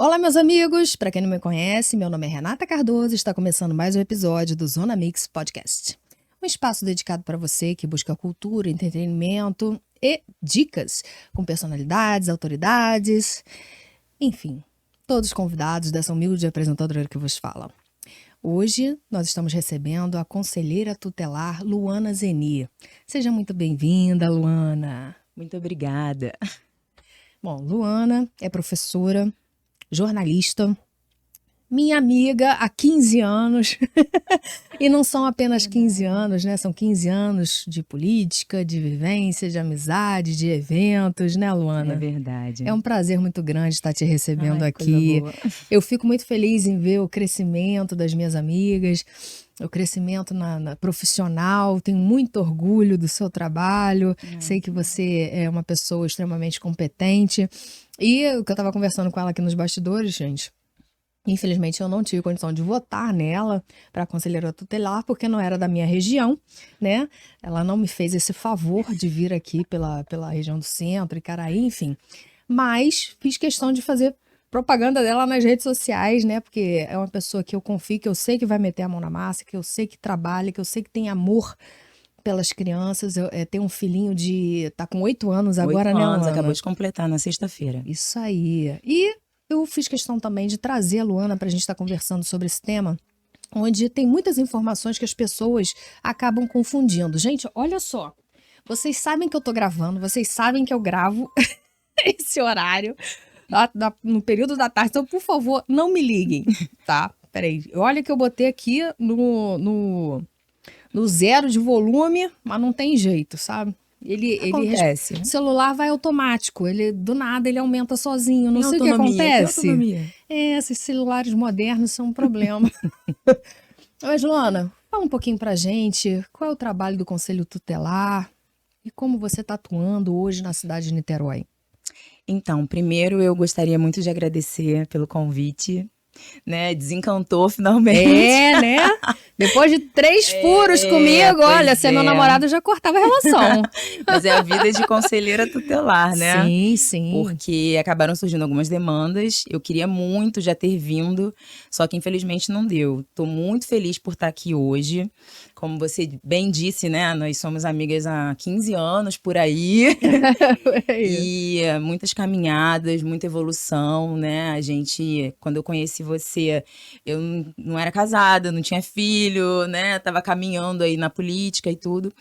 Olá, meus amigos! Para quem não me conhece, meu nome é Renata Cardoso e está começando mais um episódio do Zona Mix Podcast. Um espaço dedicado para você que busca cultura, entretenimento e dicas com personalidades, autoridades, enfim, todos convidados dessa humilde apresentadora que vos fala. Hoje nós estamos recebendo a conselheira tutelar Luana Zeni. Seja muito bem-vinda, Luana. Muito obrigada. Bom, Luana é professora, jornalista, minha amiga há 15 anos. E não são apenas 15 anos, né? São 15 anos de política, de vivência, de amizade, de eventos, né, Luana? É verdade. É um prazer muito grande estar te recebendo aqui. Coisa boa. Eu fico muito feliz em ver o crescimento das minhas amigas, o crescimento na profissional. Tenho muito orgulho do seu trabalho. Sei que você é uma pessoa extremamente competente. E o que eu estava conversando com ela aqui nos bastidores, gente, infelizmente eu não tive condição de votar nela para conselheira tutelar, porque não era da minha região, né? Ela não me fez esse favor de vir aqui pela região do centro, Icaraí, enfim. Mas fiz questão de fazer propaganda dela nas redes sociais, né? Porque é uma pessoa que eu confio, que eu sei que vai meter a mão na massa, que eu sei que trabalha, que eu sei que tem amor pelas crianças. Eu tenho um filhinho tá com 8 anos agora, 8 né, anos, Luana? acabou de completar na sexta-feira. Isso aí. E eu fiz questão também de trazer a Luana para a gente estar conversando sobre esse tema, onde tem muitas informações que as pessoas acabam confundindo. Gente, olha só. Vocês sabem que eu tô gravando, vocês sabem que eu gravo esse horário no período da tarde, então, por favor, não me liguem, tá? Peraí, olha que eu botei aqui no zero de volume, mas não tem jeito, sabe? Acontece. O celular vai automático, do nada ele aumenta sozinho, não Tem sei o que autonomia, tem acontece. autonomia. Esses celulares modernos são um problema. Mas, Luana, fala um pouquinho pra gente, qual é o trabalho do Conselho Tutelar e como você está atuando hoje na cidade de Niterói? Então, primeiro eu gostaria muito de agradecer pelo convite, né? Desencantou finalmente. Né? Depois de 3 furos comigo, olha, ser meu namorado já cortava a relação. Mas é a vida de conselheira tutelar, né? Sim, sim. Porque acabaram surgindo algumas demandas. Eu queria muito já ter vindo, só que infelizmente não deu. Tô muito feliz por estar aqui hoje. Como você bem disse, né? Nós somos amigas há 15 anos por aí. E muitas caminhadas, muita evolução, né? A gente, quando eu conheci você, eu não era casada, não tinha filho, né? Tava caminhando aí na política e tudo.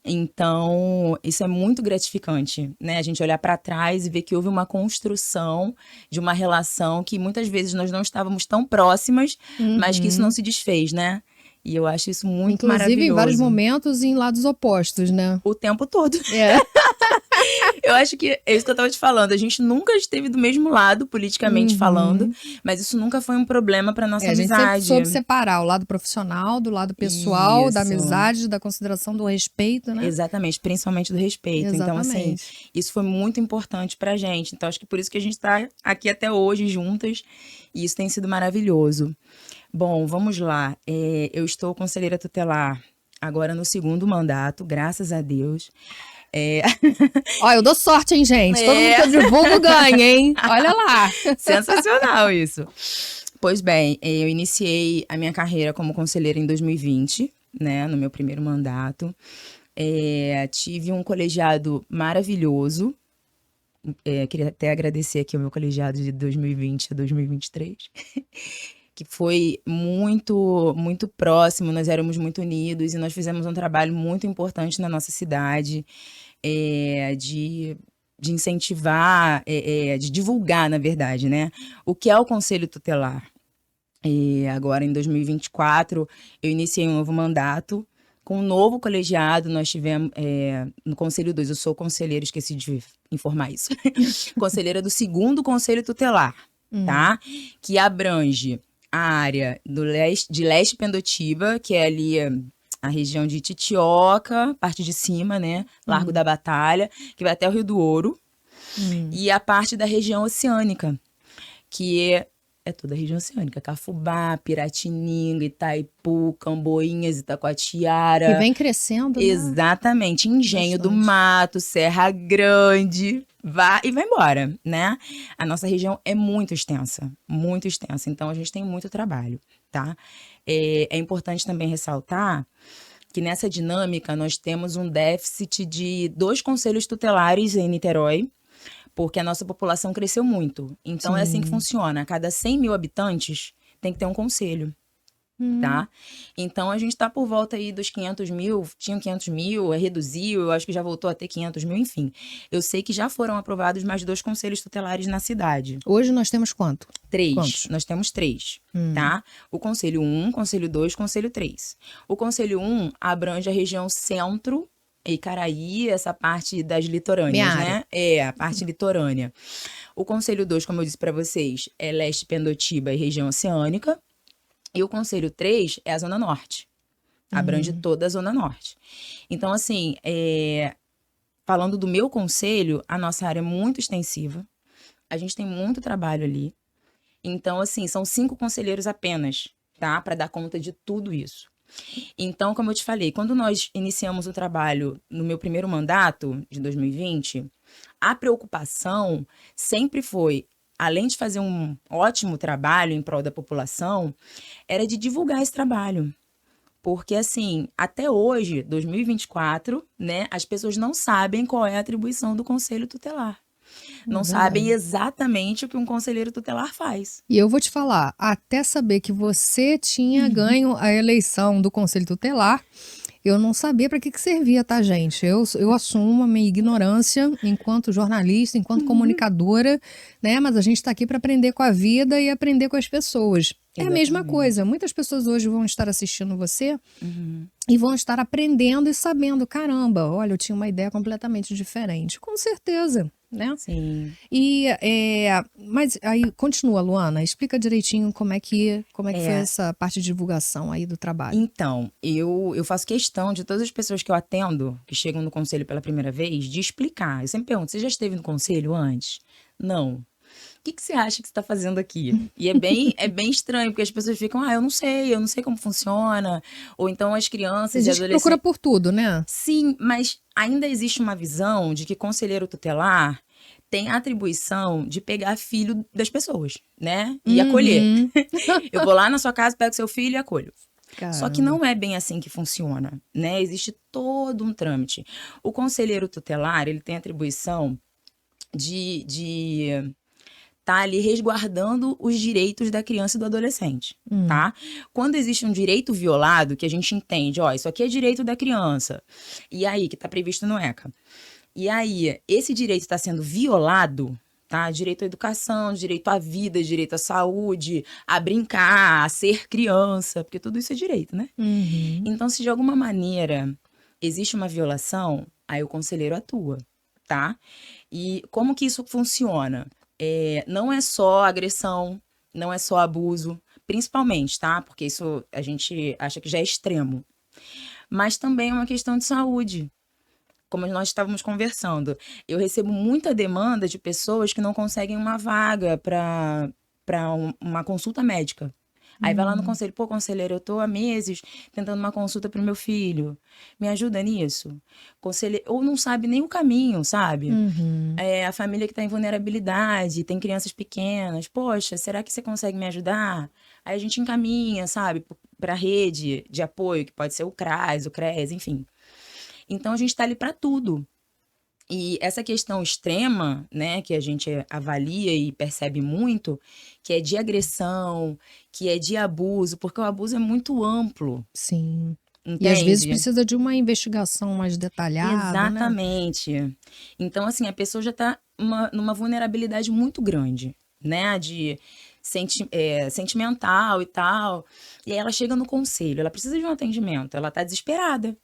Então, isso é muito gratificante, né? A gente olhar para trás e ver que houve uma construção de uma relação que muitas vezes nós não estávamos tão próximas, mas que isso não se desfez, né? E eu acho isso muito maravilhoso. Inclusive em vários momentos em lados opostos, né? O tempo todo. Eu acho que é isso que eu tava te falando. A gente nunca esteve do mesmo lado, politicamente falando, mas isso nunca foi um problema pra nossa amizade. A gente sempre soube separar o lado profissional do lado pessoal, da Isso. amizade, da consideração, do respeito, né? Exatamente, principalmente do respeito. Exatamente. Então, assim, isso foi muito importante pra gente. Então, acho que por isso que a gente tá aqui até hoje juntas. E isso tem sido maravilhoso. Bom, vamos lá. Eu estou conselheira tutelar agora no 2º mandato, graças a Deus. Ó, eu dou sorte, hein, gente? Todo mundo que eu divulgo ganha, hein? Olha lá. Sensacional isso. Pois bem, eu iniciei a minha carreira como conselheira em 2020, né, no meu primeiro mandato. Tive um colegiado maravilhoso. Queria até agradecer aqui o meu colegiado de 2020 a 2023. Que foi muito, muito próximo, nós éramos muito unidos e nós fizemos um trabalho muito importante na nossa cidade, de incentivar, de divulgar, na verdade, né? O que é o Conselho Tutelar. Agora, em 2024, eu iniciei um novo mandato com um novo colegiado. Nós tivemos, no Conselho 2, eu sou conselheira, esqueci de informar isso, conselheira do 2º Conselho Tutelar, tá? Que abrange a área de Leste Pendotiba, que é ali a região de Titioca, parte de cima, né? Largo da Batalha, que vai até o Rio do Ouro. E a parte da região oceânica, que é toda a região oceânica. Cafubá, Piratininga, Itaipu, Camboinhas, Itacoatiara. E vem crescendo, né? Exatamente. Engenho do Bastante. Mato, Serra Grande, vai embora, né? A nossa região é muito extensa, então a gente tem muito trabalho, tá? É importante também ressaltar que nessa dinâmica nós temos um déficit de 2 conselhos tutelares em Niterói, porque a nossa população cresceu muito. Então é assim que Sim. funciona. A cada 100 mil habitantes tem que ter um conselho, tá? Então a gente está por volta aí dos 500 mil, tinham 500 mil, reduziu, eu acho que já voltou a ter 500 mil, enfim. Eu sei que já foram aprovados mais 2 conselhos tutelares na cidade. Hoje nós temos quanto? 3. Quantos? Nós temos 3, tá? O Conselho 1, Conselho 2, Conselho 3. O Conselho 1 abrange a região centro, Icaraí, essa parte das litorâneas, Minha né? área. É, a parte litorânea. O Conselho 2, como eu disse para vocês, é leste Pendotiba e região oceânica. E o Conselho 3 é a Zona Norte. Abrange toda a Zona Norte. Então, assim, falando do meu conselho, a nossa área é muito extensiva. A gente tem muito trabalho ali. Então, assim, são 5 conselheiros apenas, tá? Para dar conta de tudo isso. Então, como eu te falei, quando nós iniciamos o trabalho no meu primeiro mandato, de 2020, a preocupação sempre foi, além de fazer um ótimo trabalho em prol da população, era de divulgar esse trabalho. Porque, assim, até hoje, 2024, né, as pessoas não sabem qual é a atribuição do Conselho Tutelar. Não sabem exatamente o que um conselheiro tutelar faz. E eu vou te falar, até saber que você tinha ganho a eleição do Conselho Tutelar, eu não sabia para que servia, tá, gente? Eu assumo a minha ignorância enquanto jornalista, enquanto comunicadora, né? Mas a gente está aqui para aprender com a vida e aprender com as pessoas. É a mesma Exatamente. coisa. Muitas pessoas hoje vão estar assistindo você e vão estar aprendendo e sabendo, caramba, olha, eu tinha uma ideia completamente diferente. Com certeza, né? Sim. Mas aí continua, Luana, explica direitinho como é que foi essa parte de divulgação aí do trabalho. Então, eu faço questão de todas as pessoas que eu atendo, que chegam no conselho pela primeira vez, de explicar. Eu sempre pergunto, você já esteve no conselho antes? Não. O que você acha que você está fazendo aqui? E é bem estranho, porque as pessoas ficam, eu não sei como funciona. Ou então as crianças e A gente adolescentes... procura por tudo, né? Sim, mas ainda existe uma visão de que conselheiro tutelar tem a atribuição de pegar filho das pessoas, né? E acolher. Eu vou lá na sua casa, pego seu filho e acolho. Só que não é bem assim que funciona, né? Existe todo um trâmite. O conselheiro tutelar, ele tem a atribuição de tá ali resguardando os direitos da criança e do adolescente, tá? Quando existe um direito violado, que a gente entende, isso aqui é direito da criança, e aí, que tá previsto no ECA, e aí, esse direito está sendo violado, tá? Direito à educação, direito à vida, direito à saúde, a brincar, a ser criança, porque tudo isso é direito, né? Então, se de alguma maneira existe uma violação, aí o conselheiro atua, tá? E como que isso funciona? Não é só agressão, não é só abuso, principalmente, tá? Porque isso a gente acha que já é extremo. Mas também é uma questão de saúde. Como nós estávamos conversando, eu recebo muita demanda de pessoas que não conseguem uma vaga para uma consulta médica. Aí vai lá no conselho, conselheiro, eu tô há meses tentando uma consulta pro meu filho. Me ajuda nisso? Ou não sabe nem o caminho, sabe? A família que tá em vulnerabilidade, tem crianças pequenas. Poxa, será que você consegue me ajudar? Aí a gente encaminha, sabe, pra rede de apoio, que pode ser o CRAS, o CRES, enfim. Então a gente tá ali para tudo. E essa questão extrema, né, que a gente avalia e percebe muito, que é de agressão, que é de abuso, porque o abuso é muito amplo. Sim. Entende? E às vezes precisa de uma investigação mais detalhada, Exatamente. Né? Então, assim, a pessoa já está numa vulnerabilidade muito grande, né, de sentimental e tal. E aí ela chega no conselho, ela precisa de um atendimento, ela está desesperada.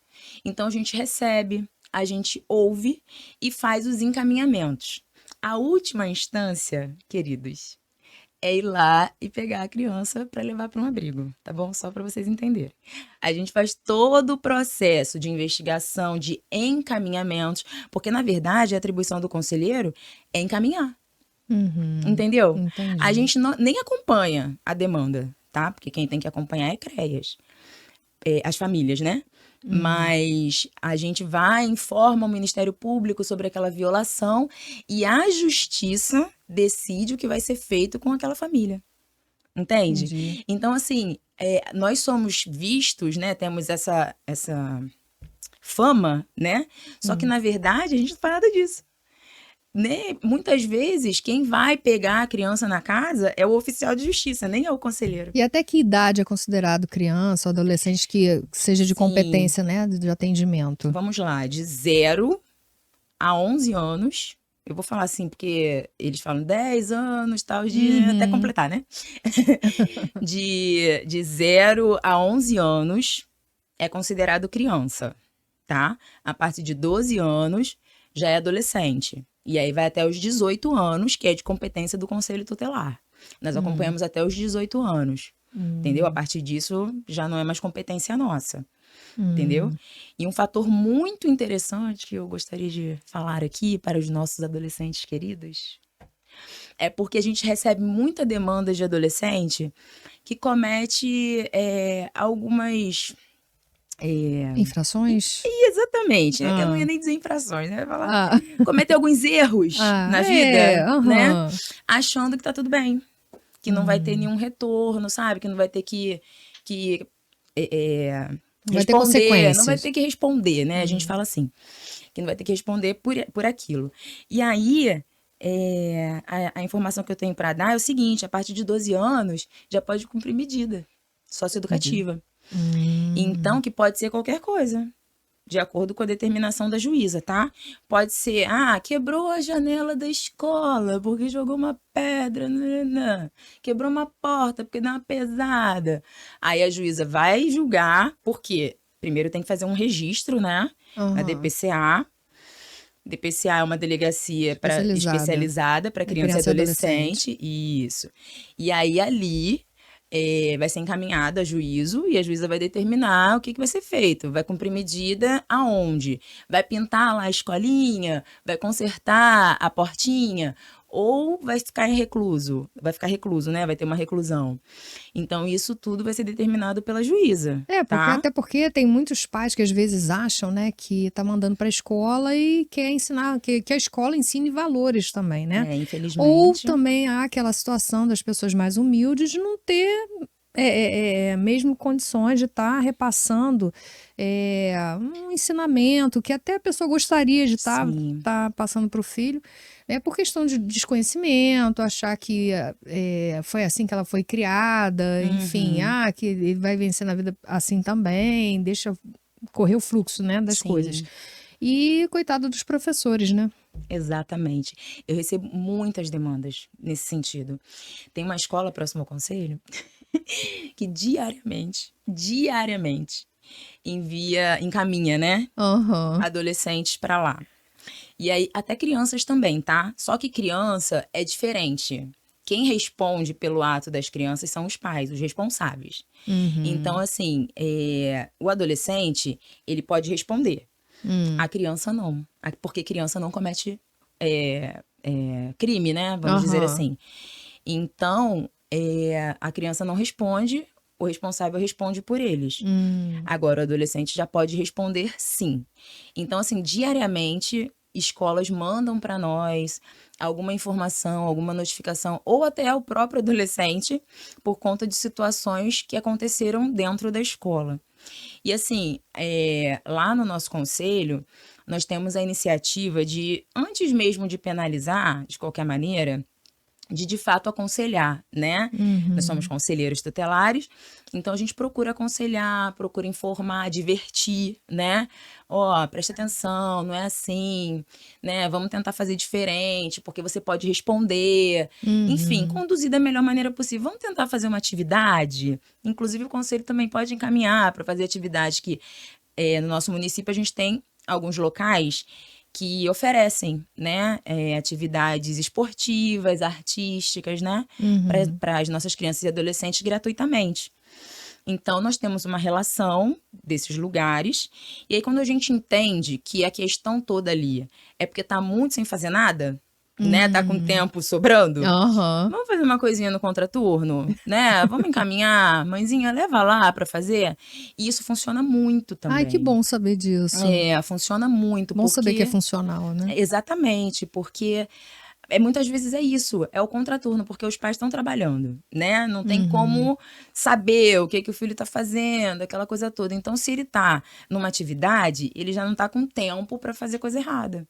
Então a gente recebe, a gente ouve e faz os encaminhamentos. A última instância, queridos, é ir lá e pegar a criança para levar para um abrigo, tá bom? Só para vocês entenderem. A gente faz todo o processo de investigação, de encaminhamentos, porque na verdade a atribuição do conselheiro é encaminhar. Entendeu? A Entendi. gente nem acompanha a demanda, tá? Porque quem tem que acompanhar é CREAS, as famílias, né? Mas a gente vai, informa o Ministério Público sobre aquela violação e a justiça decide o que vai ser feito com aquela família. Entende? Entendi. Então, assim, nós somos vistos, né? Temos essa fama, né? Só que, na verdade, a gente não faz nada disso. Né? Muitas vezes, quem vai pegar a criança na casa é o oficial de justiça, nem é o conselheiro. E até que idade é considerado criança ou adolescente que seja de Sim, competência, né, de atendimento? vamos lá, de 0 a 11 anos. Eu vou falar assim, porque eles falam 10 anos, tal, até completar, né? De 0 a 11 anos é considerado criança, tá? A partir de 12 anos já é adolescente. E aí vai até os 18 anos, que é de competência do Conselho Tutelar. Nós acompanhamos até os 18 anos, entendeu? A partir disso já não é mais competência nossa, entendeu? E um fator muito interessante que eu gostaria de falar aqui para os nossos adolescentes queridos é porque a gente recebe muita demanda de adolescente que comete algumas. Infrações? Exatamente, eu não ia Ah, nem dizer infrações, né? Eu ia falar, ah, cometer alguns erros ah, na vida, né? aham. Achando que tá tudo bem, que não vai ter nenhum retorno, sabe? Que não vai ter que Vai ter responder, não vai consequências. ter que responder, né? A gente fala assim, que não vai ter que responder por aquilo. E aí, a informação que eu tenho para dar é o seguinte: a partir de 12 anos, já pode cumprir medida socioeducativa. Então, que pode ser qualquer coisa, de acordo com a determinação da juíza, tá? Pode ser, quebrou a janela da escola porque jogou uma pedra, nananã. Quebrou uma porta porque deu uma pesada. Aí a juíza vai julgar, porque primeiro tem que fazer um registro, né? Na Aham. DPCA. DPCA é uma delegacia Especializada. especializada para É criança e criança e adolescente. adolescente. Isso. E aí ali vai ser encaminhado a juízo e a juíza vai determinar o que vai ser feito. Vai cumprir medida aonde? Vai pintar lá a escolinha? Vai consertar a portinha? Ou vai ficar recluso? Vai ficar recluso, né? Vai ter uma reclusão. Então, isso tudo vai ser determinado pela juíza, tá? Até porque tem muitos pais que às vezes acham, né, que tá mandando para a escola e quer ensinar, que a escola ensine valores também, né? Ou Infelizmente. também há aquela situação das pessoas mais humildes de não ter mesmo condições de estar repassando um ensinamento que até a pessoa gostaria de estar Sim. passando para o filho, né, por questão de desconhecimento, achar que foi assim que ela foi criada, enfim, que ele vai vencer na vida assim também, deixa correr o fluxo, né, das coisas. Sim. E coitado dos professores, né? Exatamente. Eu recebo muitas demandas nesse sentido. Tem uma escola próxima ao conselho que diariamente encaminha, né, Aham. adolescentes para lá. E aí até crianças também, tá? Só que criança é diferente. Quem responde pelo ato das crianças são os pais, os responsáveis. Então, assim, o adolescente, ele pode responder. A criança não. Porque criança não comete crime, né? Vamos dizer Aham. assim. Então, a criança não responde, o responsável responde por eles. Agora, o adolescente já pode responder sim. Então, assim, diariamente, escolas mandam para nós alguma informação, alguma notificação, ou até o próprio adolescente, por conta de situações que aconteceram dentro da escola. E assim, lá no nosso conselho, nós temos a iniciativa de, antes mesmo de penalizar, de qualquer maneira, de fato aconselhar, né? Nós somos conselheiros tutelares, então a gente procura aconselhar, procura informar, divertir, né? Presta atenção, não é assim, né? Vamos tentar fazer diferente, porque você pode responder. Enfim, conduzir da melhor maneira possível. Vamos tentar fazer uma atividade. Inclusive, o conselho também pode encaminhar para fazer atividades que no nosso município a gente tem alguns locais que oferecem, né, atividades esportivas, artísticas, né, para as nossas crianças e adolescentes gratuitamente. Então, nós temos uma relação desses lugares, e aí quando a gente entende que a questão toda ali é porque está muito sem fazer nada, né? Tá com tempo sobrando. Aham. Vamos fazer uma coisinha no contraturno, né? Vamos encaminhar. Mãezinha, leva lá pra fazer. E isso funciona muito Ai, que também. bom saber disso. Funciona muito, Bom saber que é porque... funcional, né? Exatamente, porque muitas vezes é isso, é o contraturno, porque os pais estão trabalhando, né? Não tem como saber o que que o filho tá fazendo, aquela coisa toda. Então, se ele tá numa atividade, ele já não tá com tempo para fazer coisa errada.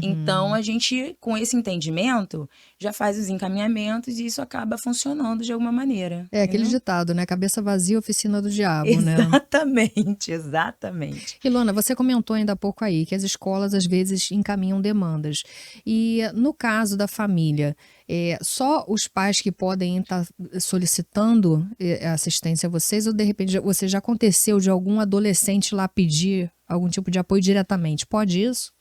Então, a gente, com esse entendimento, já faz os encaminhamentos e isso acaba funcionando de alguma maneira. É aquele entendeu? ditado, né? Cabeça vazia, oficina do diabo, né? Exatamente, exatamente. Ilona, você comentou ainda há pouco aí que as escolas às vezes encaminham demandas. E no caso da família, só os pais que podem estar solicitando assistência a vocês, ou de repente você já aconteceu de algum adolescente lá pedir algum tipo de apoio diretamente? Pode isso?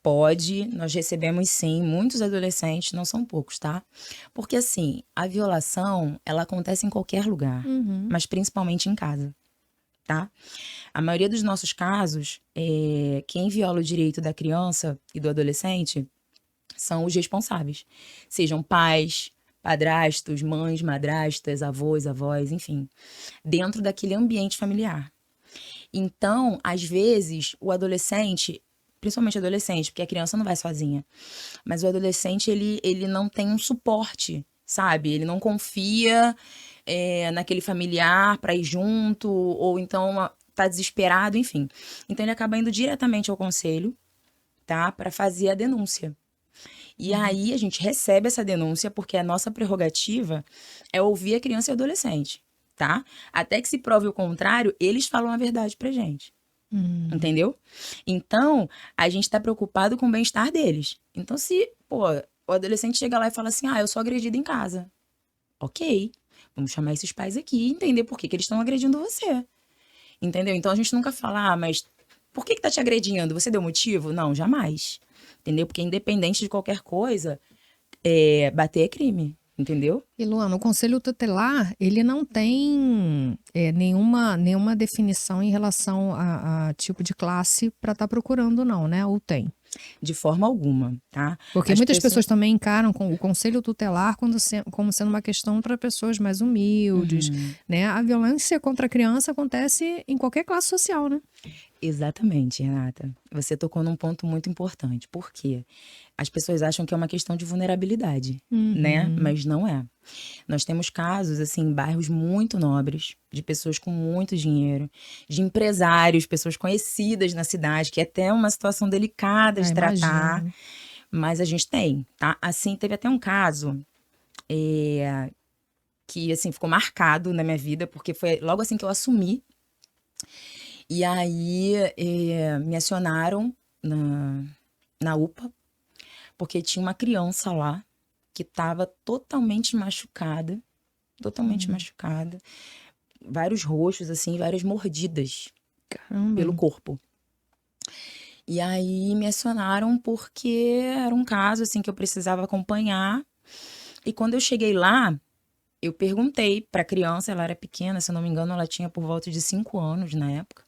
Pode. Nós recebemos sim, muitos adolescentes, não são poucos, tá? Porque assim, a violação, ela acontece em qualquer lugar, mas principalmente em casa, tá? A maioria dos nossos casos, quem viola o direito da criança e do adolescente são os responsáveis. Sejam pais, padrastos, mães, madrastas, avós, avós, enfim. Dentro daquele ambiente familiar. Então, às vezes, o adolescente, principalmente adolescente, porque a criança não vai sozinha, mas o adolescente, ele não tem um suporte, sabe? Ele não confia naquele familiar para ir junto, ou então tá desesperado, enfim. Então, ele acaba indo diretamente ao conselho, tá? Para fazer a denúncia. E aí, a gente recebe essa denúncia, porque a nossa prerrogativa é ouvir a criança e o adolescente, tá? Até que se prove o contrário, eles falam a verdade pra gente. Entendeu? Então, a gente tá preocupado com o bem-estar deles. Então, se, o adolescente chega lá e fala assim, eu sou agredido em casa. Ok, vamos chamar esses pais aqui e entender por que que eles estão agredindo você. Entendeu? Então, a gente nunca fala, mas por que que tá te agredindo? Você deu motivo? Não, jamais. Entendeu? Porque independente de qualquer coisa, bater é crime. Entendeu? E Luana, o Conselho Tutelar, ele não tem nenhuma definição em relação a tipo de classe para estar procurando, não, né? Ou tem? De forma alguma, tá? Porque muitas pessoas também encaram o Conselho Tutelar como sendo uma questão para pessoas mais humildes, né? A violência contra a criança acontece em qualquer classe social, né? Exatamente, Renata. Você tocou num ponto muito importante. Por quê? As pessoas acham que é uma questão de vulnerabilidade, né? Mas não é. Nós temos casos, assim, em bairros muito nobres, de pessoas com muito dinheiro, de empresários, pessoas conhecidas na cidade, que é até uma situação delicada de tratar, Imagino. mas a gente tem, tá? Assim, teve até um caso que, assim, ficou marcado na minha vida, porque foi logo assim que eu assumi. E aí, me acionaram na UPA, porque tinha uma criança lá que estava totalmente machucada, vários roxos, assim, várias mordidas Caramba. pelo corpo. E aí me acionaram porque era um caso, assim, que eu precisava acompanhar. E quando eu cheguei lá, eu perguntei para a criança, ela era pequena, se eu não me engano, ela tinha por volta de 5 anos na época.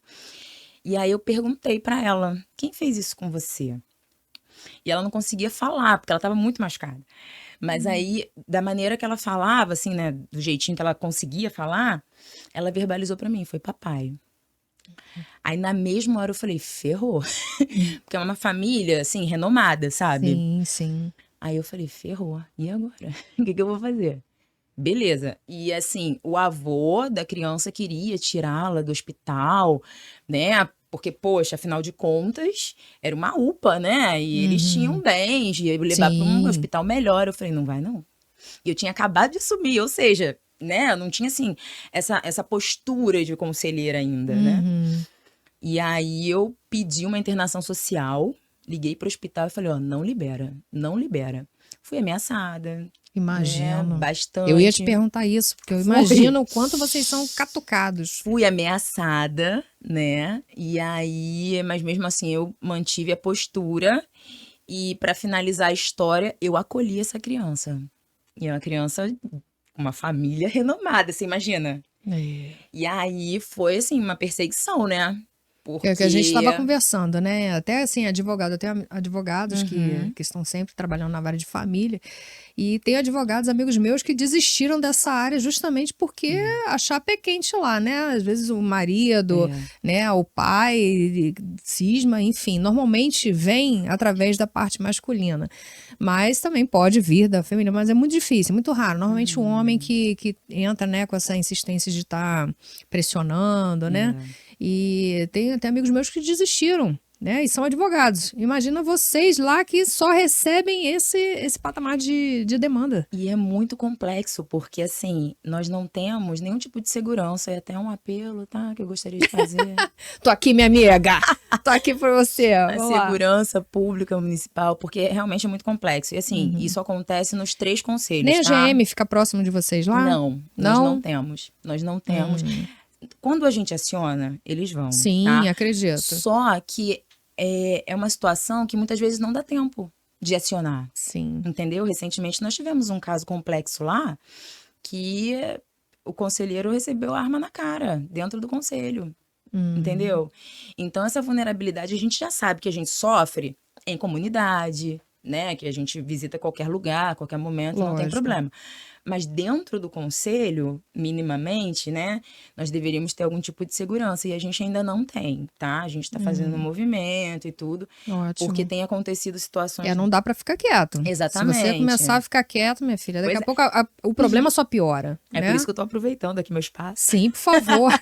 E aí eu perguntei para ela, quem fez isso com você? E ela não conseguia falar, porque ela estava muito machucada. Mas aí, da maneira que ela falava, assim, né, do jeitinho que ela conseguia falar, ela verbalizou para mim, foi papai. Aí na mesma hora eu falei, ferrou. Porque é uma família, assim, renomada, sabe? Sim, sim. Aí eu falei, ferrou. E agora? O que que eu vou fazer? Beleza. E assim, o avô da criança queria tirá-la do hospital, né? Porque, poxa, afinal de contas, era uma UPA, né? E eles tinham bens, ia levar para um Sim. hospital melhor. Eu falei, não vai não. E eu tinha acabado de assumir, ou seja, né? Eu não tinha, assim, essa postura de conselheira ainda, né? E aí eu pedi uma internação social, liguei para o hospital e falei, ó, não libera, não libera. Fui ameaçada, né? Imagino. Bastante. Eu ia te perguntar isso, porque eu imagino o quanto vocês são catucados. Fui ameaçada, né? E aí, mas mesmo assim eu mantive a postura e para finalizar a história, eu acolhi essa criança. E é uma criança com uma família renomada, você imagina? É. E aí foi assim uma perseguição, né? É o que a gente estava conversando, né? Até assim, advogado, eu tenho advogados que estão sempre trabalhando na área de família. E tem advogados, amigos meus, que desistiram dessa área justamente porque a chapa é quente lá, né? Às vezes o marido, né, o pai cisma, enfim. Normalmente vem através da parte masculina. Mas também pode vir da feminina, mas é muito difícil, muito raro. Normalmente o homem que entra, né, com essa insistência de estar pressionando, né? E tem até amigos meus que desistiram, né? E são advogados. Imagina vocês lá que só recebem esse patamar de demanda. E é muito complexo, porque assim, nós não temos nenhum tipo de segurança. É até um apelo, tá? Que eu gostaria de fazer. Tô aqui, minha amiga. Tô aqui pra você. A segurança pública municipal, porque realmente é muito complexo. E assim, isso acontece nos 3 conselhos, Nem a tá? GM fica próximo de vocês lá? Não, nós não temos. Nós não temos. Quando a gente aciona, eles vão. Sim, tá? acredito. Só que é uma situação que muitas vezes não dá tempo de acionar. Sim. Entendeu? Recentemente nós tivemos um caso complexo lá que o conselheiro recebeu a arma na cara, dentro do conselho. Entendeu? Então, essa vulnerabilidade a gente já sabe que a gente sofre em comunidade, né? Que a gente visita qualquer lugar, qualquer momento, não tem problema. Mas dentro do conselho, minimamente, né? Nós deveríamos ter algum tipo de segurança. E a gente ainda não tem, tá? A gente está fazendo um movimento e tudo. Ótimo. Porque tem acontecido situações... não dá para ficar quieto. Exatamente. Se você começar a ficar quieto, minha filha, daqui a pouco o problema só piora. É né? por isso que eu tô aproveitando aqui meu espaço. Sim, por favor.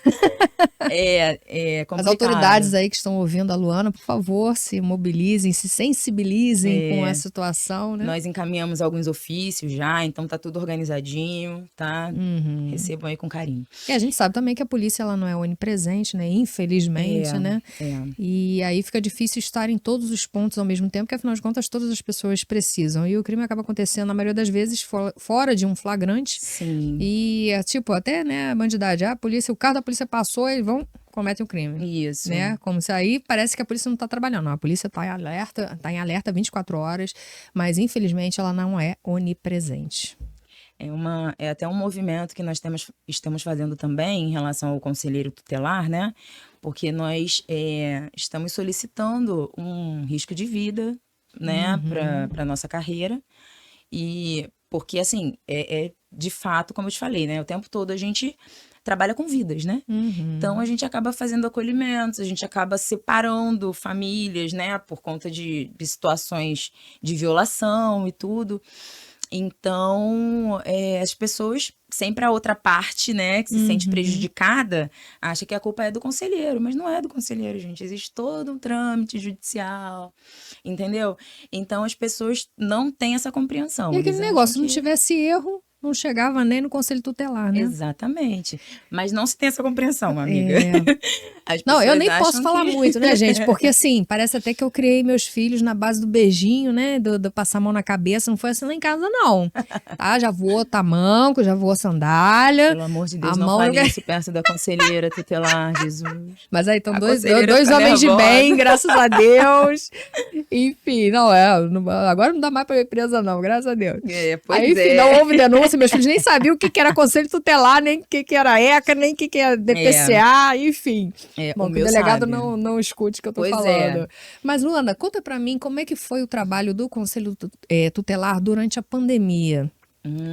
É complicado. As autoridades aí que estão ouvindo a Luana, por favor, se mobilizem, se sensibilizem com a situação, né? Nós encaminhamos alguns ofícios já, então tá tudo organizadinho, tá? Recebam aí com carinho. E a gente sabe também que a polícia ela não é onipresente, né? Infelizmente, né? E aí fica difícil estar em todos os pontos ao mesmo tempo, porque afinal de contas todas as pessoas precisam. E o crime acaba acontecendo, na maioria das vezes, fora de um flagrante. Sim. E, tipo, até, né, a bandidagem, o carro da polícia passou, eles cometem um crime. Isso. Né? Como se aí parece que a polícia não está trabalhando. Não, a polícia está em alerta 24 horas, mas infelizmente ela não é onipresente. É até um movimento que nós estamos fazendo também em relação ao conselheiro tutelar, né? Porque nós estamos solicitando um risco de vida, né, para nossa carreira. E porque, assim, de fato, como eu te falei, né? O tempo todo a gente trabalha com vidas, né? Então a gente acaba fazendo acolhimentos, a gente acaba separando famílias, né? Por conta de situações de violação e tudo. Então, as pessoas, sempre a outra parte, né, que se sente prejudicada, acha que a culpa é do conselheiro, mas não é do conselheiro, gente. Existe todo um trâmite judicial, entendeu? Então, as pessoas não têm essa compreensão. E aquele negócio, se não tivesse erro, não chegava nem no conselho tutelar, né? Exatamente. Mas não se tem essa compreensão, amiga. Não, eu nem posso falar muito, né, gente? Porque, assim, parece até que eu criei meus filhos na base do beijinho, né? Do passar a mão na cabeça. Não foi assim lá em casa, não. Tá? Já voou tamanco, já voou sandália. Pelo amor de Deus, não fale isso perto da conselheira tutelar, Jesus. Mas aí estão dois homens de bem, graças a Deus. Enfim, agora não dá mais pra ir presa, não, graças a Deus. Aí, enfim, não houve denúncia. Meus filhos nem sabiam o que era conselho tutelar, nem o que era ECA, nem o que era DPCA, enfim. Bom, que o delegado não escute o que eu tô falando. Mas, Luana, conta pra mim como é que foi o trabalho do conselho tutelar durante a pandemia.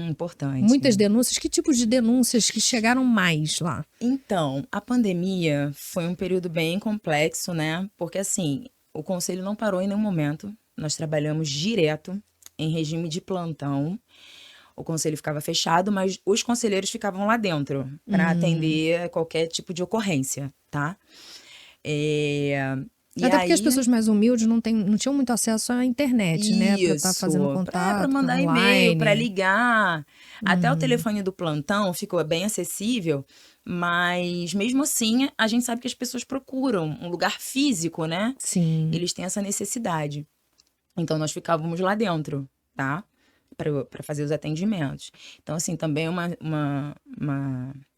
Importante. Muitas denúncias. Que tipos de denúncias que chegaram mais lá? Então, a pandemia foi um período bem complexo, né? Porque, assim, o conselho não parou em nenhum momento. Nós trabalhamos direto em regime de plantão. O conselho ficava fechado, mas os conselheiros ficavam lá dentro para atender qualquer tipo de ocorrência, tá? Até porque as pessoas mais humildes não tinham muito acesso à internet, né? Para estar fazendo contato, para mandar e-mail, para ligar. Até o telefone do plantão ficou bem acessível, mas mesmo assim a gente sabe que as pessoas procuram um lugar físico, né? Sim. Eles têm essa necessidade. Então nós ficávamos lá dentro, tá? Para fazer os atendimentos. Então, assim, também é uma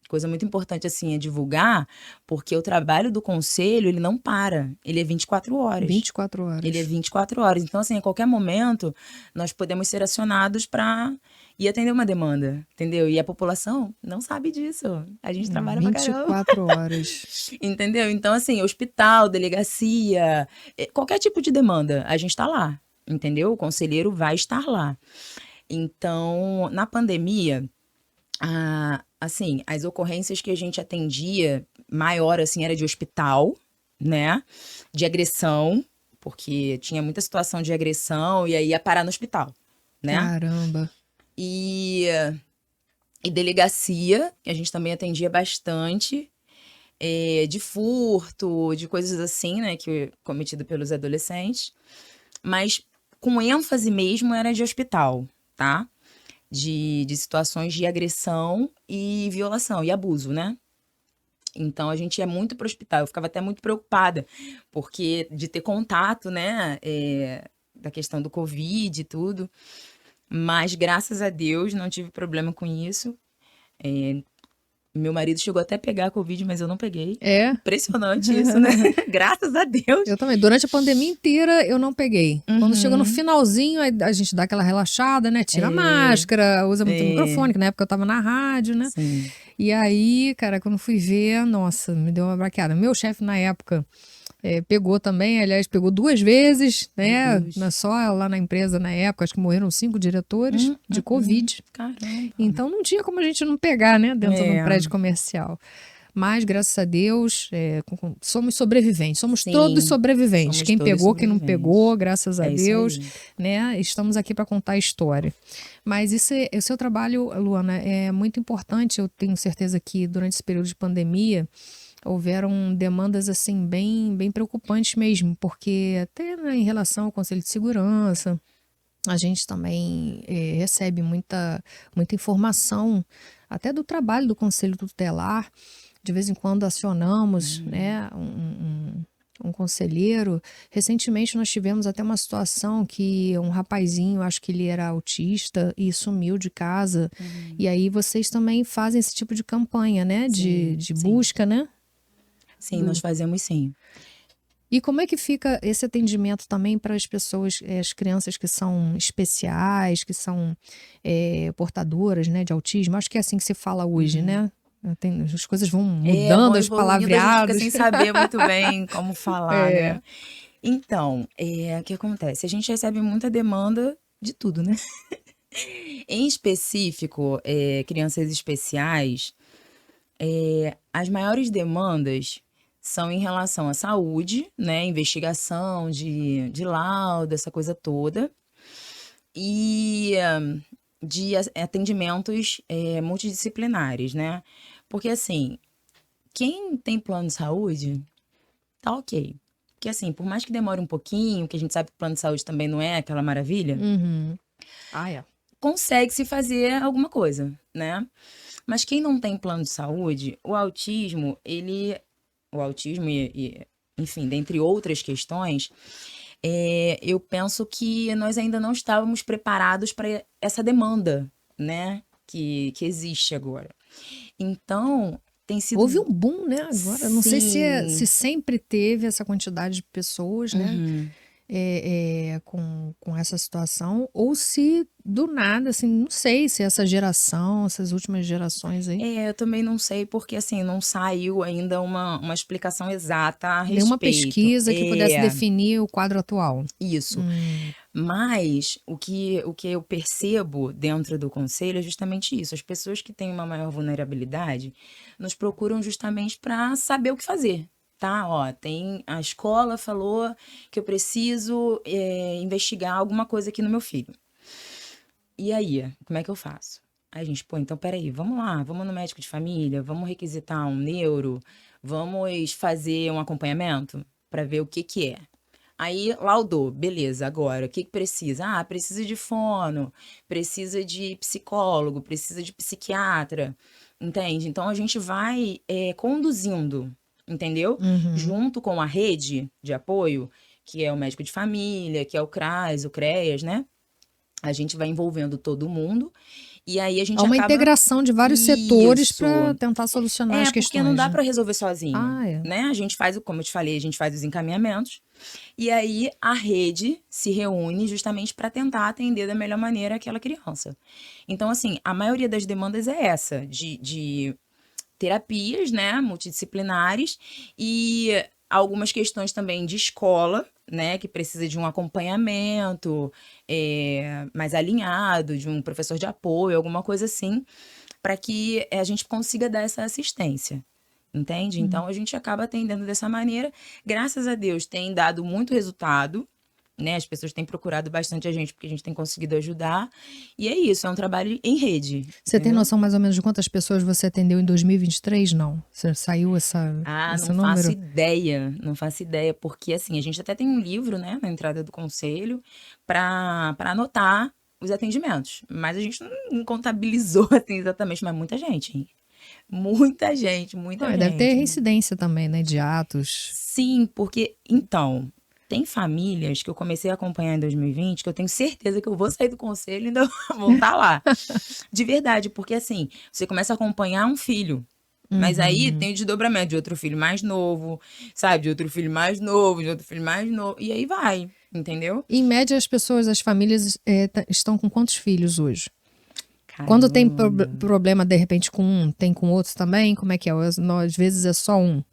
coisa muito importante, assim, é divulgar, porque o trabalho do conselho, ele não para. Ele é 24 horas. 24 horas. Ele é 24 horas. Então, assim, a qualquer momento, nós podemos ser acionados para ir atender uma demanda, entendeu? E a população não sabe disso. A gente trabalha pra caramba. 24 horas. Entendeu? Então, assim, hospital, delegacia, qualquer tipo de demanda, a gente tá lá, entendeu? O conselheiro vai estar lá. Então, na pandemia, assim, as ocorrências que a gente atendia, maior, assim, era de hospital, né? De agressão, porque tinha muita situação de agressão e aí ia parar no hospital, né? Caramba. E delegacia, que a gente também atendia bastante, de furto, de coisas assim, né? Que cometido pelos adolescentes. Mas com ênfase mesmo era de hospital, tá? De situações de agressão e violação e abuso, né? Então a gente ia muito pro hospital. Eu ficava até muito preocupada, porque de ter contato, né? Da questão do Covid e tudo. Mas graças a Deus não tive problema com isso. Meu marido chegou até a pegar a Covid, mas eu não peguei. É. Impressionante isso, né? Graças a Deus. Eu também. Durante a pandemia inteira, eu não peguei. Quando chegou no finalzinho, a gente dá aquela relaxada, né? Tira a máscara, usa muito microfone, que na época eu tava na rádio, né? Sim. E aí, cara, quando fui ver, nossa, me deu uma braqueada. Meu chefe na época pegou também, aliás, pegou 2 vezes, né? Só lá na empresa na época, acho que morreram 5 diretores de Covid. Caramba. Então não tinha como a gente não pegar, né? Dentro de um prédio comercial. Mas, graças a Deus, somos sobreviventes. Somos Sim, todos sobreviventes. somos Quem todos pegou, quem não sobreviventes. pegou, graças a É isso Deus. aí. Né? Estamos aqui para contar a história. Mas o seu trabalho, Luana, é muito importante. Eu tenho certeza que durante esse período de pandemia houveram demandas assim bem preocupantes mesmo, porque até, né, em relação ao Conselho de Segurança, a gente também recebe muita informação, até do trabalho do Conselho Tutelar. De vez em quando acionamos, né, um conselheiro. Recentemente nós tivemos até uma situação que um rapazinho, acho que ele era autista e sumiu de casa. E aí vocês também fazem esse tipo de campanha, né, de busca, né? Sim, nós fazemos sim. E como é que fica esse atendimento também para as pessoas, as crianças que são especiais, que são portadoras, né, de autismo? Acho que é assim que se fala hoje, né? As coisas vão mudando, os palavreados. A gente fica sem saber muito bem como falar, né? Então, o que acontece? A gente recebe muita demanda de tudo, né? Em específico, crianças especiais, as maiores demandas são em relação à saúde, né? Investigação de laudo, essa coisa toda. E de atendimentos multidisciplinares, né? Porque, assim, quem tem plano de saúde, tá ok. Porque, assim, por mais que demore um pouquinho, que a gente sabe que o plano de saúde também não é aquela maravilha, consegue-se fazer alguma coisa, né? Mas quem não tem plano de saúde, o autismo, enfim, dentre outras questões, eu penso que nós ainda não estávamos preparados para essa demanda, né? Que existe agora. Então, tem sido... Houve um boom, né? Agora, não sei se sempre teve essa quantidade de pessoas, né? Com essa situação, ou se do nada, assim, não sei se essa geração, essas últimas gerações aí. Eu também não sei, porque assim, não saiu ainda uma explicação exata a respeito. Nenhuma pesquisa que pudesse definir o quadro atual. Isso. Mas o que eu percebo dentro do conselho é justamente isso. As pessoas que têm uma maior vulnerabilidade nos procuram justamente para saber o que fazer. Tá, ó, a escola falou que eu preciso investigar alguma coisa aqui no meu filho. E aí, como é que eu faço? Aí a gente, então peraí, vamos lá, vamos no médico de família, vamos requisitar um neuro, vamos fazer um acompanhamento para ver o que é. Aí laudou, beleza, agora, o que precisa? Precisa de fono, precisa de psicólogo, precisa de psiquiatra, entende? Então a gente vai conduzindo, entendeu? Junto com a rede de apoio, que é o médico de família, que é o CRAS, o CREAS, né? A gente vai envolvendo todo mundo E aí a gente Há uma acaba... integração de vários setores Isso. para tentar solucionar as questões. Porque não dá né? para resolver sozinho, É. né? A gente faz, como eu te falei, a gente faz os encaminhamentos. E aí a rede se reúne justamente para tentar atender da melhor maneira aquela criança. Então, assim, a maioria das demandas é essa, de terapias, né, multidisciplinares e algumas questões também de escola, né, que precisa de um acompanhamento mais alinhado, de um professor de apoio, alguma coisa assim, para que a gente consiga dar essa assistência. Entende? Então a gente acaba atendendo dessa maneira. Graças a Deus tem dado muito resultado, né? As pessoas têm procurado bastante a gente porque a gente tem conseguido ajudar. E é isso, é um trabalho em rede. Você tem entendeu? noção mais ou menos de quantas pessoas você atendeu em 2023? Não. Você saiu esse Não número? faço ideia, não faço ideia, porque assim, a gente até tem um livro, né, na entrada do conselho, para anotar os atendimentos, mas a gente não contabilizou assim exatamente, mas muita gente, hein? Muita gente, muita Deve ter gente. reincidência também, né? De atos. Sim, porque, então, tem famílias que eu comecei a acompanhar em 2020 que eu tenho certeza que eu vou sair do conselho e ainda vou estar lá. De verdade, porque assim, você começa a acompanhar um filho. Mas aí tem o desdobramento de outro filho mais novo, sabe? De outro filho mais novo, de outro filho mais novo. E aí vai, entendeu? Em média, as pessoas, as famílias estão com quantos filhos hoje? Quando tem Caramba. problema, de repente, com um, tem com outros também? Como é que é? Às vezes é só um.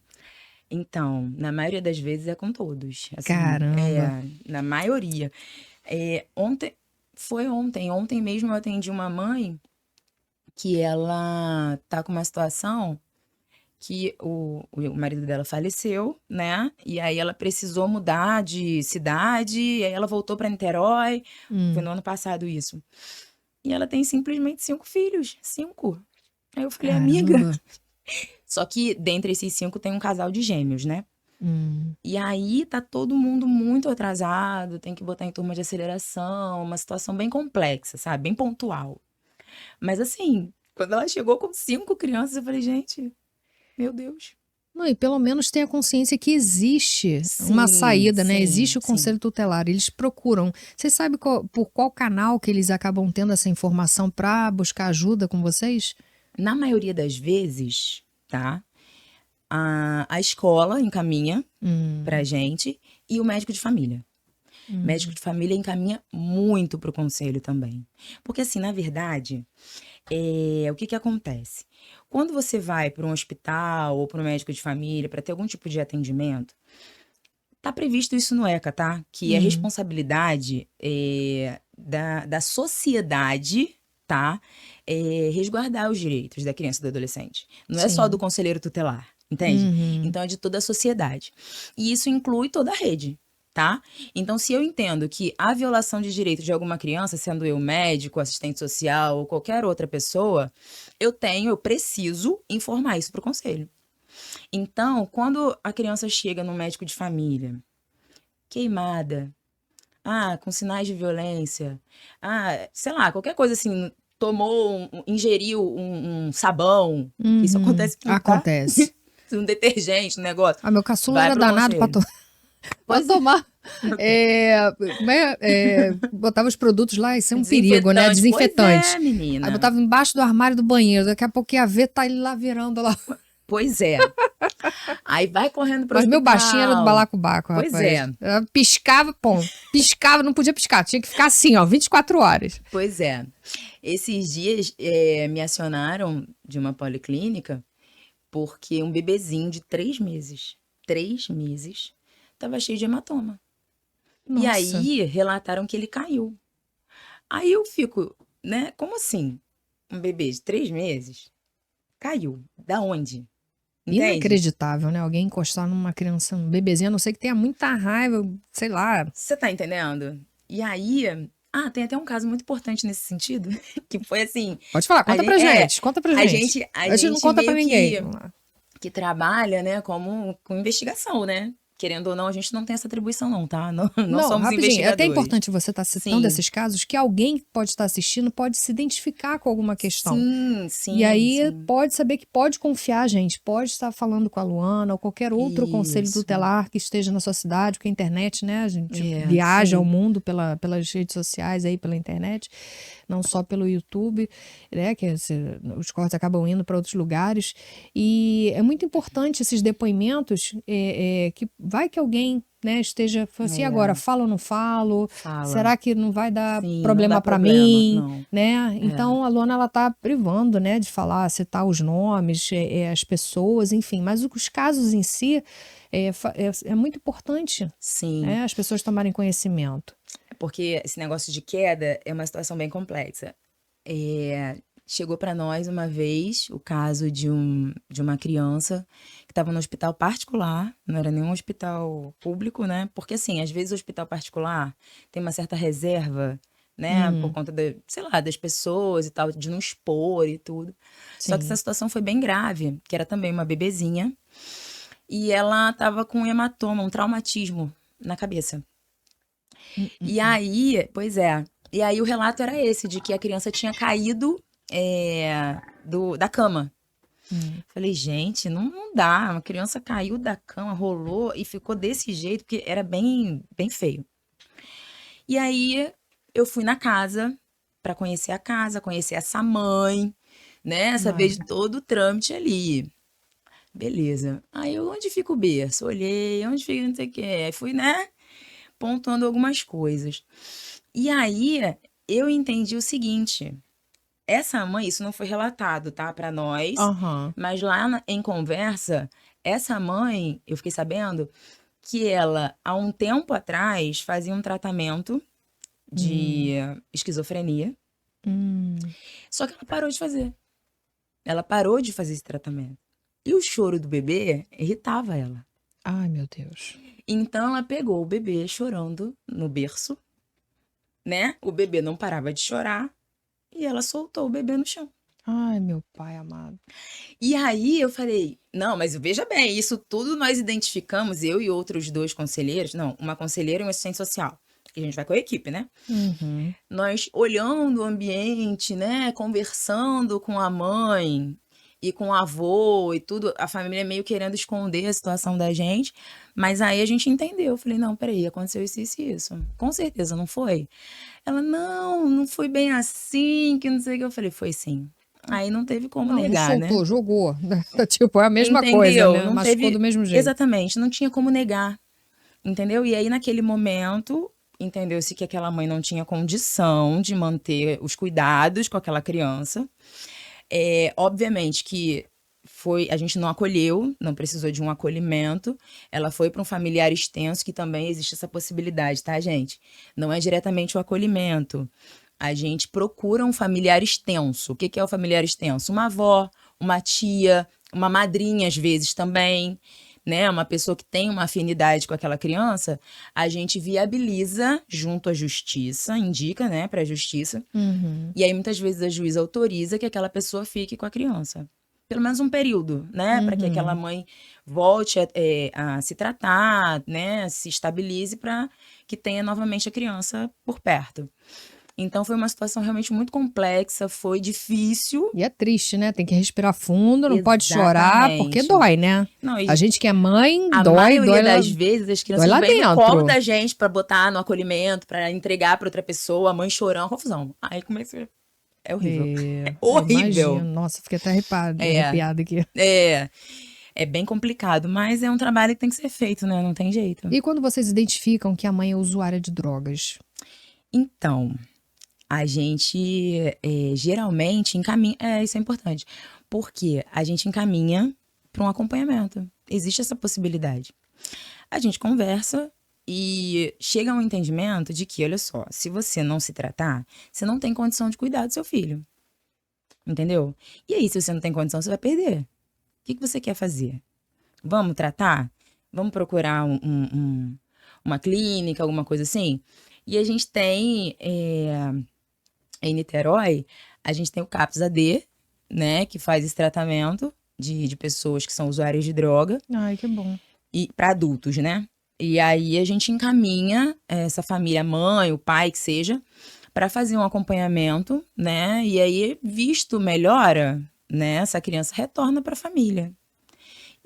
Então, na maioria das vezes é com todos. Assim, Caramba. na maioria. Ontem mesmo eu atendi uma mãe que ela tá com uma situação que o marido dela faleceu, né? E aí ela precisou mudar de cidade, e aí ela voltou para Niterói. Foi no ano passado isso. E ela tem simplesmente 5 filhos. 5. Aí eu falei, amiga. Caramba. Só que dentre esses 5 tem um casal de gêmeos, né? Hum. E aí tá todo mundo muito atrasado, tem que botar em turma de aceleração, uma situação bem complexa, sabe? Bem pontual. Mas assim, quando ela chegou com 5 crianças, eu falei, gente, meu Deus. Não, e pelo menos tenha consciência que existe uma Sim, saída, né? Existe sim, o sim. conselho tutelar. Eles procuram. Você sabe por qual canal que eles acabam tendo essa informação para buscar ajuda com vocês? Na maioria das vezes, tá? A escola encaminha pra gente e o médico de família. Médico de família encaminha muito pro conselho também. Porque assim, na verdade, o que acontece? Quando você vai para um hospital ou para um médico de família para ter algum tipo de atendimento, tá previsto isso no ECA, tá? Que é responsabilidade da sociedade, tá? Resguardar os direitos da criança e do adolescente. Não é só do conselheiro tutelar, entende? Então é de toda a sociedade. E isso inclui toda a rede. Tá? Então, se eu entendo que a violação de direito de alguma criança, sendo eu médico, assistente social ou qualquer outra pessoa, eu preciso informar isso para o conselho. Então, quando a criança chega no médico de família, queimada, com sinais de violência, sei lá, qualquer coisa assim, ingeriu um sabão, que isso acontece muito, tá? Acontece. Um detergente, um negócio. Meu caçula Vai era pro danado para conselho. Pode tomar. Botava os produtos lá, isso é um perigo, né? Desinfetante. Desinfetante. Pois é, menina. Aí botava embaixo do armário do banheiro. Daqui a pouco ia ver, tá ele lá virando lá. Pois é. Aí vai correndo pro Mas hospital. meu baixinho era do balacobaco, rapaz. Pois é. Eu piscava, pô. Piscava, não podia piscar. Tinha que ficar assim, ó, 24 horas. Pois é. Esses dias me acionaram de uma policlínica porque um bebezinho de 3 meses, tava cheio de hematoma. Nossa. E aí relataram que ele caiu. Aí eu fico, né? Como assim? Um bebê de 3 meses caiu. Da onde? Entende? Inacreditável, né? Alguém encostar numa criança, um bebezinho, a não ser que tenha muita raiva, sei lá. Você tá entendendo? E aí, tem até um caso muito importante nesse sentido, que foi assim... Pode falar, conta pra gente, conta pra gente. A gente não conta pra meio ninguém. que trabalha, né, com investigação, né? querendo ou não, a gente não tem essa atribuição não, tá? Não, não somos rapidinho, é investigadores. até importante você estar citando Sim. esses casos, que alguém que pode estar assistindo pode se identificar com alguma questão. Sim, sim. E aí sim. pode saber que pode confiar, gente. Pode estar falando com a Luana ou qualquer outro conselho Isso. tutelar que esteja na sua cidade, porque a internet, né? A gente É, viaja sim. ao mundo pelas redes sociais, aí pela internet, não só pelo YouTube, né? Que os cortes acabam indo para outros lugares. E é muito importante esses depoimentos, que vai que alguém, né, esteja assim, agora, falo ou não falo? Fala. Será que não vai dar Sim, problema não dá para problema, mim? não. Né? Então a Luana, ela tá privando, né, de falar, citar os nomes, as pessoas, enfim, mas os casos em si é muito importante, Sim. né, as pessoas tomarem conhecimento. Porque esse negócio de queda é uma situação bem complexa. Chegou para nós uma vez o caso de uma criança que estava no hospital particular, não era nenhum hospital público, né? Porque, assim, às vezes o hospital particular tem uma certa reserva, né? Por conta, sei lá, das pessoas e tal, de não expor e tudo. Só que essa situação foi bem grave, que era também uma bebezinha. E ela estava com um hematoma, um traumatismo na cabeça. E aí, pois é. E aí o relato era esse, de que a criança tinha caído da cama. Falei, gente, não dá. Uma criança caiu da cama, rolou e ficou desse jeito, porque era bem, bem feio. E aí eu fui na casa para conhecer a casa, conhecer essa mãe, né? Saber de todo o trâmite ali. Beleza. Aí onde fica o berço? Olhei, onde fica não sei o que. Aí fui, né? Pontuando algumas coisas. E aí eu entendi o seguinte. Essa mãe, isso não foi relatado, tá, para nós, mas lá em conversa, essa mãe, eu fiquei sabendo que ela, há um tempo atrás, fazia um tratamento de esquizofrenia, só que ela parou de fazer. Ela parou de fazer esse tratamento. E o choro do bebê irritava ela. Ai, meu Deus. Então ela pegou o bebê chorando no berço, né? O bebê não parava de chorar. E ela soltou o bebê no chão. Ai, meu pai amado. E aí eu falei, não, mas veja bem, isso tudo nós identificamos, eu e outros 2 conselheiros, não, uma conselheira e um assistente social. E a gente vai com a equipe, né? Nós olhando o ambiente, né? Conversando com a mãe e com o avô e tudo, a família meio querendo esconder a situação da gente. Mas aí a gente entendeu. Eu falei, não, peraí, aconteceu isso, isso e isso. Com certeza, não foi? Ela, não foi bem assim, que não sei o que. Eu falei, foi sim. Aí não teve como negar, não soltou, né? jogou. Tipo, é a mesma Entendeu? coisa, né? Não Machucou teve... do mesmo jeito. Exatamente, não tinha como negar. Entendeu? E aí, naquele momento, entendeu-se que aquela mãe não tinha condição de manter os cuidados com aquela criança. Obviamente que a gente não acolheu, não precisou de um acolhimento. Ela foi para um familiar extenso, que também existe essa possibilidade, tá, gente? Não é diretamente o acolhimento. A gente procura um familiar extenso. O que é o familiar extenso? Uma avó, uma tia, uma madrinha, às vezes também, né? Uma pessoa que tem uma afinidade com aquela criança. A gente viabiliza junto à justiça, indica, né, para a justiça. E aí, muitas vezes, a juíza autoriza que aquela pessoa fique com a criança. Pelo menos um período, né? Para que aquela mãe volte a se tratar, né? Se estabilize para que tenha novamente a criança por perto. Então, foi uma situação realmente muito complexa, foi difícil. E é triste, né? Tem que respirar fundo, não pode chorar, porque dói, né? Não, a gente que é mãe, a dói maioria lá, das vezes, as crianças lá vêm no dentro. colo da gente para botar no acolhimento, para entregar para outra pessoa, a mãe chorando, confusão. Aí começa... É horrível. É horrível. Imagino. Nossa, fiquei até arrepiada aqui. É bem complicado, mas é um trabalho que tem que ser feito, né? Não tem jeito. E quando vocês identificam que a mãe é usuária de drogas? Então, a gente geralmente encaminha... isso é importante. Porque a gente encaminha para um acompanhamento. Existe essa possibilidade. A gente conversa e chega a um entendimento de que, olha só, se você não se tratar, você não tem condição de cuidar do seu filho. Entendeu? E aí, se você não tem condição, você vai perder. O que você quer fazer? Vamos tratar? Vamos procurar uma clínica, alguma coisa assim? E a gente tem, em Niterói, a gente tem o CAPS-AD, né? Que faz esse tratamento de pessoas que são usuárias de droga. Ai, que bom. E para adultos, né? E aí a gente encaminha essa família, a mãe, o pai, que seja, para fazer um acompanhamento, né? E aí, visto melhora, né? Essa criança retorna para a família.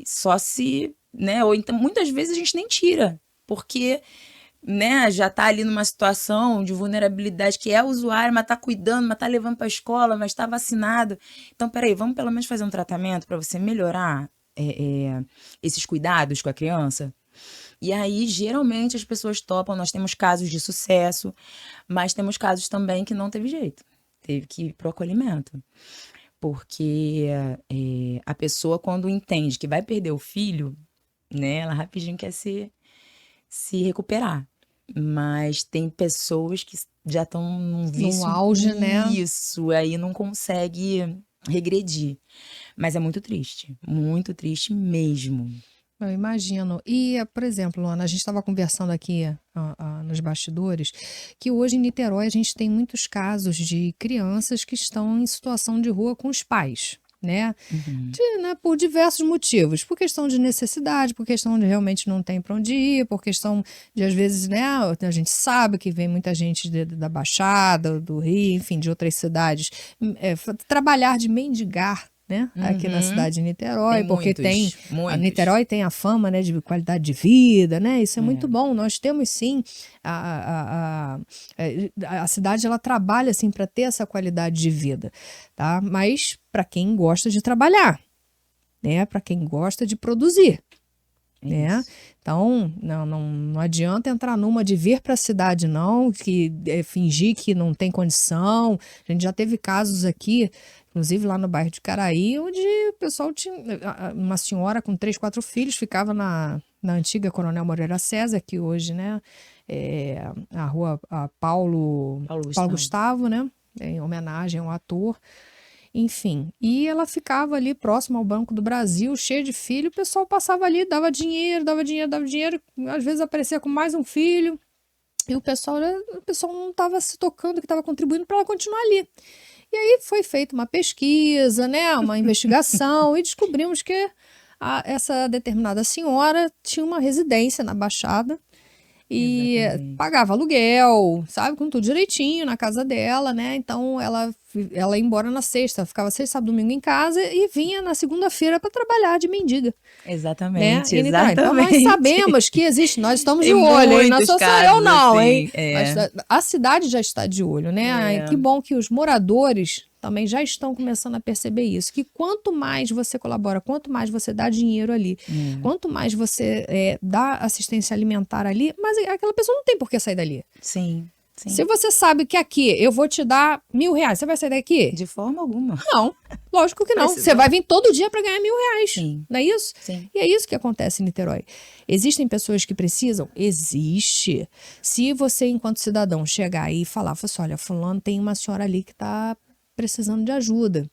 Só se, né? Ou então, muitas vezes a gente nem tira, porque, né, já tá ali numa situação de vulnerabilidade que é usuário, mas tá cuidando, mas tá levando para a escola, mas tá vacinado. Então, peraí, vamos pelo menos fazer um tratamento para você melhorar esses cuidados com a criança? E aí, geralmente, as pessoas topam. Nós temos casos de sucesso, mas temos casos também que não teve jeito. Teve que ir pro acolhimento. Porque a pessoa, quando entende que vai perder o filho, né, ela rapidinho quer se recuperar. Mas tem pessoas que já estão num No vício. auge, né? Isso, aí não consegue regredir. Mas é muito triste mesmo. Eu imagino. E, por exemplo, Luana, a gente estava conversando aqui nos bastidores que hoje em Niterói a gente tem muitos casos de crianças que estão em situação de rua com os pais, né? Uhum. Né, por diversos motivos, por questão de necessidade, por questão de realmente não tem para onde ir, por questão de, às vezes, né, a gente sabe que vem muita gente da Baixada, do Rio, enfim, de outras cidades, trabalhar de mendigar, né, aqui na cidade de Niterói, Tem porque muitos, a muitos. Niterói tem a fama, né, de qualidade de vida, né, isso é muito É. bom, nós temos sim, a cidade ela trabalha assim para ter essa qualidade de vida, tá, mas para quem gosta de trabalhar, né, para quem gosta de produzir, né? Isso. Então, não adianta entrar numa de vir para a cidade, não, que fingir que não tem condição. A gente já teve casos aqui, inclusive lá no bairro de Caraí, onde o pessoal tinha uma senhora com 3, 4 filhos, ficava na antiga Coronel Moreira César, que hoje, né, é a rua Paulo Gustavo, né, em homenagem ao ator. Enfim, e ela ficava ali próxima ao Banco do Brasil, cheia de filho, o pessoal passava ali, dava dinheiro, às vezes aparecia com mais um filho, e o pessoal não estava se tocando que estava contribuindo para ela continuar ali. E aí foi feita uma pesquisa, né, uma investigação, e descobrimos que essa determinada senhora tinha uma residência na Baixada, e Exatamente. pagava aluguel, sabe, com tudo direitinho na casa dela, né? Então ela ia embora na sexta, ficava sexta, sábado, domingo em casa e vinha na segunda-feira para trabalhar de mendiga, né? Exatamente, Em Niterói. Então nós exatamente. sabemos que existe, nós estamos de Tem olho, hein? Não muitos sou só eu casos não, hein? assim, é. Mas a cidade já está de olho, né? Ai, que bom que os moradores também já estão começando a perceber isso, que quanto mais você colabora, quanto mais você dá dinheiro ali, quanto mais você dá assistência alimentar ali, mas aquela pessoa não tem por que sair dali. Sim, sim. Se você sabe que aqui eu vou te dar R$1.000, você vai sair daqui? De forma alguma. Não, lógico que não. Precisou. Você vai vir todo dia para ganhar R$1.000, Sim. não é isso? Sim. E é isso que acontece em Niterói. Existem pessoas que precisam? Existe. Se você, enquanto cidadão, chegar aí e falar assim, olha, fulano, tem uma senhora ali que está precisando de ajuda.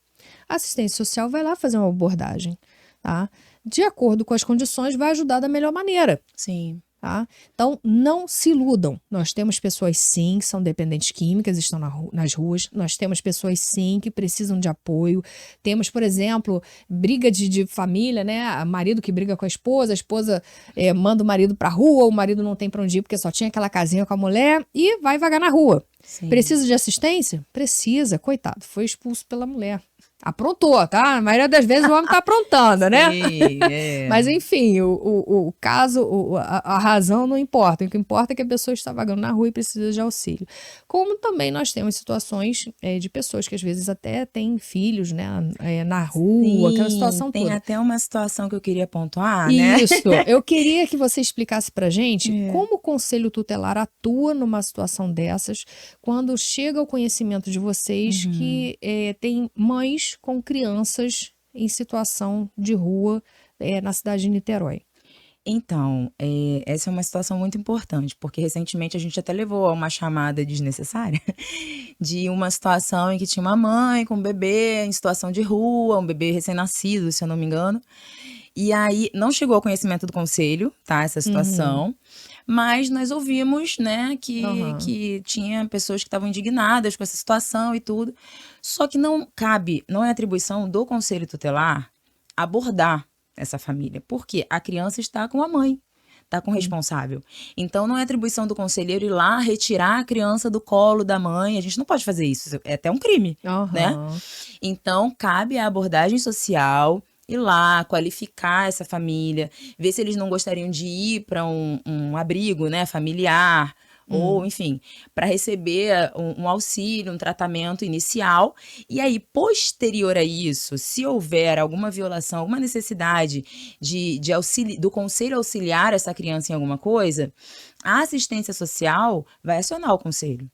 A assistência social vai lá fazer uma abordagem, tá? De acordo com as condições, vai ajudar da melhor maneira. Sim. Tá? Então, não se iludam. Nós temos pessoas, sim, que são dependentes químicas, estão nas ruas. Nós temos pessoas, sim, que precisam de apoio. Temos, por exemplo, briga de família, né? Marido que briga com a esposa manda o marido para a rua, o marido não tem para onde ir porque só tinha aquela casinha com a mulher e vai vagar na rua. Sim. Precisa de assistência? Precisa, coitado, foi expulso pela mulher. Aprontou, tá? A maioria das vezes o homem tá aprontando, né? Sim, é. Mas enfim, o caso, a razão não importa. O que importa é que a pessoa está vagando na rua e precisa de auxílio. Como também nós temos situações de pessoas que às vezes até têm filhos, né? Na rua, Sim, aquela situação tem toda. até uma situação que eu queria pontuar, né? Isso, eu queria que você explicasse pra gente como o Conselho Tutelar atua numa situação dessas, quando chega ao conhecimento de vocês que tem mães com crianças em situação de rua na cidade de Niterói. Então, essa é uma situação muito importante, porque recentemente a gente até levou a uma chamada desnecessária de uma situação em que tinha uma mãe com um bebê em situação de rua, um bebê recém-nascido, se eu não me engano. E aí, não chegou ao conhecimento do conselho, tá, essa situação, mas nós ouvimos, né, que tinha pessoas que estavam indignadas com essa situação e tudo. Só que não é atribuição do Conselho Tutelar abordar essa família, porque a criança está com a mãe, tá com o responsável. Então, não é atribuição do conselheiro ir lá retirar a criança do colo da mãe. A gente não pode fazer isso. É até um crime, né? Então, cabe a abordagem social ir lá, qualificar essa família, ver se eles não gostariam de ir para um abrigo, né, familiar, ou, enfim, para receber um auxílio, um tratamento inicial. E aí, posterior a isso, se houver alguma violação, alguma necessidade de auxílio, do conselho auxiliar essa criança em alguma coisa, a assistência social vai acionar o conselho.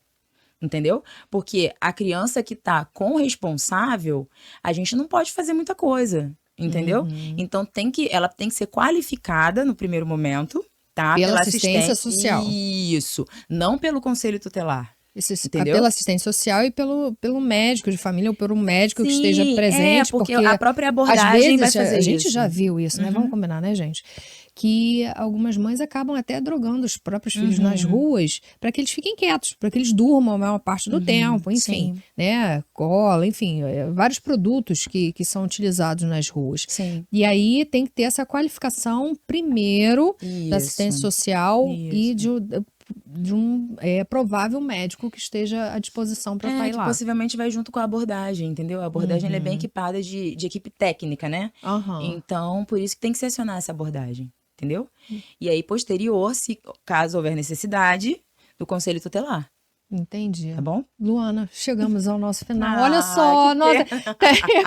Entendeu? Porque a criança que tá com o responsável, a gente não pode fazer muita coisa. Entendeu? Então, ela tem que ser qualificada no primeiro momento, tá? Pela assistência social. Isso. Não pelo conselho tutelar. Entendeu? Pela assistente social e pelo médico de família ou pelo médico que esteja presente. Porque a própria abordagem às vezes, vai fazer a gente isso. já viu isso, né? Vamos combinar, né, gente? Que algumas mães acabam até drogando os próprios filhos nas ruas para que eles fiquem quietos, para que eles durmam a maior parte do tempo, enfim, né? Cola, enfim, vários produtos que são utilizados nas ruas. Sim. E aí tem que ter essa qualificação primeiro da assistência social e de um provável médico que esteja à disposição para estar lá. Possivelmente vai junto com a abordagem, entendeu? A abordagem ela é bem equipada de equipe técnica, né? Então, por isso que tem que se acionar essa abordagem, entendeu? E aí, posterior, caso houver necessidade, do conselho tutelar. Entendi. Tá bom? Luana, chegamos ao nosso final. Olha só, nossa,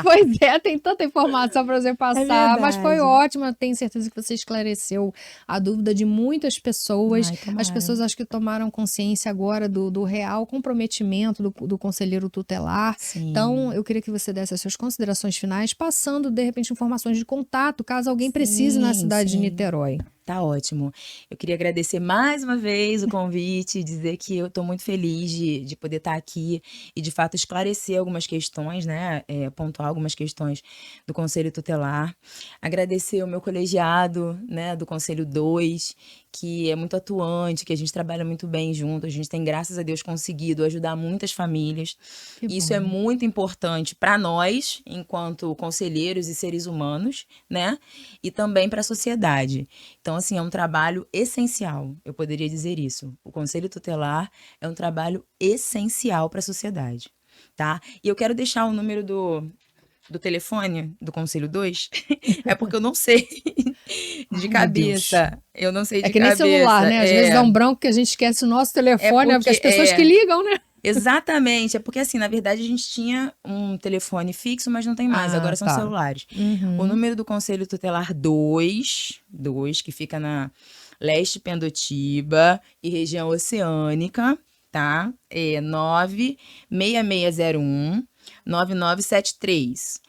pois tem tanta informação para você passar, mas foi ótimo. Eu tenho certeza que você esclareceu a dúvida de muitas pessoas. As pessoas acho que tomaram consciência agora do real comprometimento do conselheiro tutelar. Sim. Então, eu queria que você desse as suas considerações finais, passando, de repente, informações de contato, caso alguém precise na cidade de Niterói. Tá ótimo. Eu queria agradecer mais uma vez o convite, dizer que eu estou muito feliz de poder estar aqui e, de fato, esclarecer algumas questões, né? Pontuar algumas questões do Conselho Tutelar. Agradecer o meu colegiado, né, do Conselho 2, que é muito atuante, que a gente trabalha muito bem junto. A gente tem, graças a Deus, conseguido ajudar muitas famílias. Isso é muito importante para nós, enquanto conselheiros e seres humanos, né? E também para a sociedade. Então, assim, é um trabalho essencial, eu poderia dizer isso. O Conselho Tutelar é um trabalho essencial para a sociedade, tá? E eu quero deixar o número do telefone do Conselho 2, é porque eu não sei de cabeça. Eu não sei de cabeça. É que nem celular, né? Às vezes dá um branco que a gente esquece o nosso telefone, porque as pessoas que ligam, né? Exatamente, é porque assim, na verdade a gente tinha um telefone fixo, mas não tem mais, agora são celulares. O número do Conselho Tutelar 2, que fica na Leste Pendotiba e região oceânica, tá? É 96601 9973.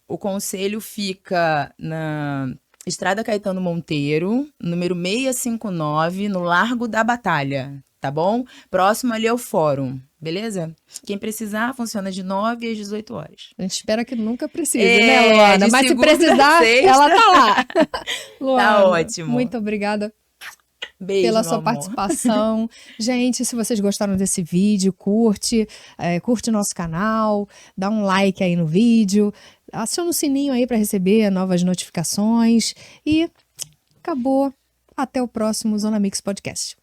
O conselho fica na Estrada Caetano Monteiro, número 659, no Largo da Batalha, tá bom? Próximo ali ao fórum, beleza? Quem precisar, funciona de 9 às 18 horas. A gente espera que nunca precise, né, Luana? Mas se precisar, ela tá lá. Luana, tá ótimo. Muito obrigada. Beijo, pela sua participação. Gente, se vocês gostaram desse vídeo, curte nosso canal, dá um like aí no vídeo, aciona o sininho aí para receber novas notificações e acabou. Até o próximo Zona Mix Podcast.